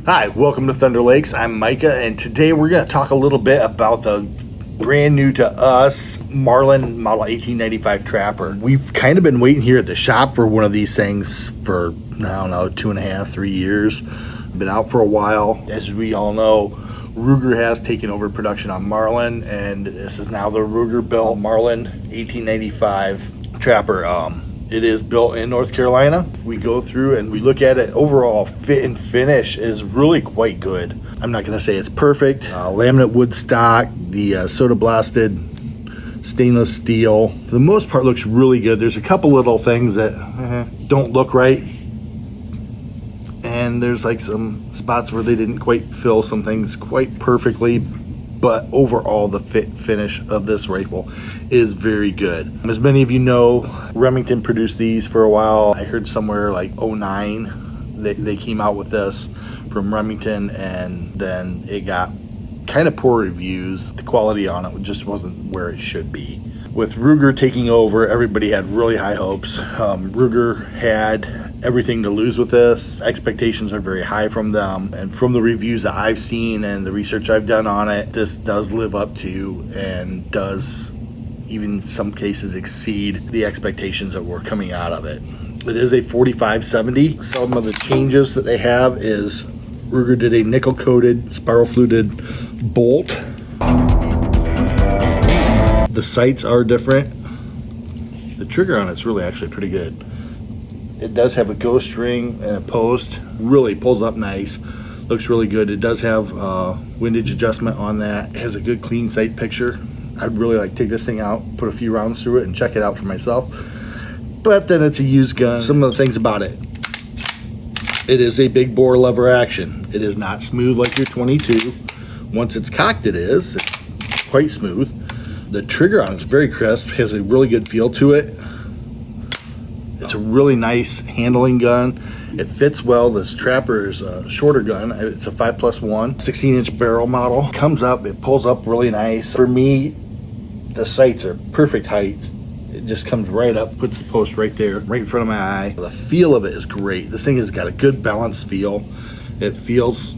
Hi, welcome to Thunder Lakes. I'm Micah, and today we're going to talk a little bit about the brand new to us Marlin model 1895 Trapper. We've kind of been waiting here at the shop for one of these things for, I don't know, 2.5, 3 years. Been out for a while. As we all know, Ruger has taken over production on Marlin, and this is now the Ruger built Marlin 1895 Trapper. It is built in North Carolina. We go through and we look at it. Overall fit and finish is really quite good. I'm not going to say it's perfect. Laminate wood stock, the soda blasted stainless steel. For the most part, looks really good. There's a couple little things that don't look right, and there's like some spots where they didn't quite fill some things quite perfectly. But overall, the fit finish of this rifle is very good. As many of you know, Remington produced these for a while. I heard somewhere like 09 they came out with this from Remington, and then it got kind of poor reviews. The quality on it just wasn't where it should be. With Ruger taking over, everybody had really high hopes. Ruger had everything to lose with this. Expectations are very high from them, and from the reviews that I've seen and the research I've done on it, this does live up to and does even in some cases exceed the expectations that were coming out of it. It is a 45-70. Some of the changes that they have is Ruger did a nickel coated spiral fluted bolt. The sights are different. The trigger on it's really actually pretty good. It does have a ghost ring and a post. Really pulls up nice. Looks really good. It does have windage adjustment on that. It has a good clean sight picture. I'd really like to take this thing out, put a few rounds through it, and check it out for myself. But then it's a used gun. Some of the things about it. It is a big bore lever action. It is not smooth like your 22. Once it's cocked, it is. It's quite smooth. The trigger on it's very crisp. Has a really good feel to it. It's a really nice handling gun. It fits well. This Trapper is a shorter gun. It's a 5+1, 16-inch barrel model. Comes up, it pulls up really nice. For me, the sights are perfect height. It just comes right up, puts the post right there, right in front of my eye. The feel of it is great. This thing has got a good balanced feel. It feels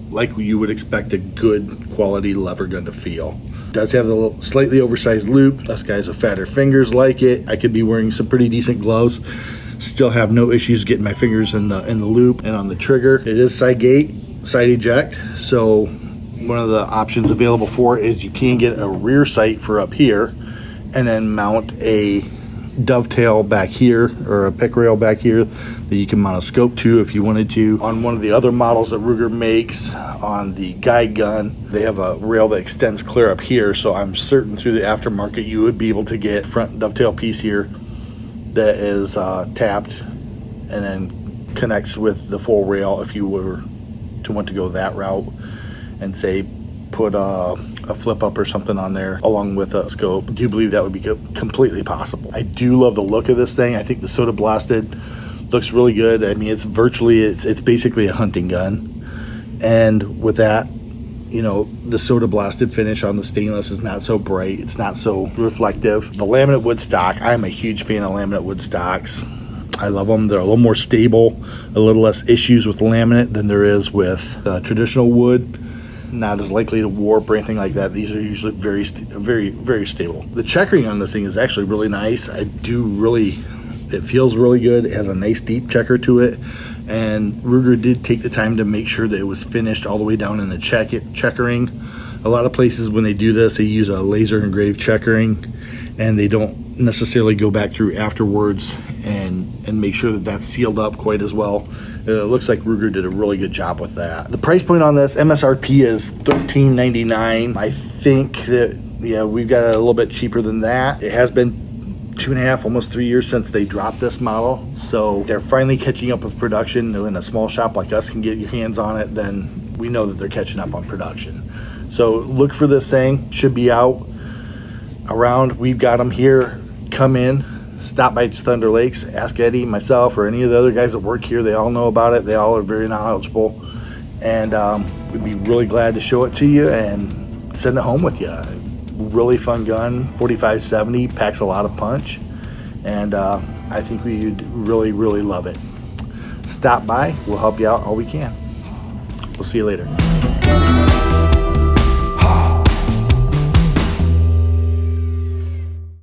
like you would expect a good quality lever gun to feel. It does have the little slightly oversized loop. Us guys with fatter fingers like it. I could be wearing some pretty decent gloves, still have no issues getting my fingers in the loop. And on the trigger, it is side gate, side eject. So one of the options available for it is you can get a rear sight for up here, and then mount a dovetail back here or a pick rail back here that you can mount a scope to if you wanted to. On one of the other models that Ruger makes, on the guide gun, they have a rail that extends clear up here, so I'm certain through the aftermarket you would be able to get front dovetail piece here that is tapped and then connects with the full rail if you were to want to go that route, and say put a flip up or something on there along with a scope. I do believe that would be completely possible. I do love the look of this thing. I think the soda blasted looks really good. I mean, it's basically a hunting gun, and with that, you know, the soda blasted finish on the stainless is not so bright. It's not so reflective. The laminate wood stock, I'm a huge fan of laminate wood stocks. I love them. They're a little more stable, a little less issues with laminate than there is with traditional wood. Not as likely to warp or anything like that. These are usually very stable. The checkering on this thing is actually really nice. It feels really good. It has a nice deep checker to it, and Ruger did take the time to make sure that it was finished all the way down in the checkering. A lot of places when they do this, they use a laser engraved checkering, and they don't necessarily go back through afterwards and make sure that that's sealed up quite as well. It looks like Ruger did a really good job with that. The price point on this, MSRP, is $13.99. I think that, yeah, we've got it a little bit cheaper than that. It has been 2.5, almost 3 years since they dropped this model, so they're finally catching up with production. When a small shop like us can get your hands on it, then we know that they're catching up on production. So look for this thing. Should be out around. We've got them here. Come in, stop by Thunder Lakes, ask Eddie, myself, or any of the other guys that work here. They all know about it. They all are very knowledgeable, and we'd be really glad to show it to you and send it home with you. Really fun gun. 45-70 packs a lot of punch, and I think we'd really love it. Stop by. We'll help you out all we can. We'll see you later.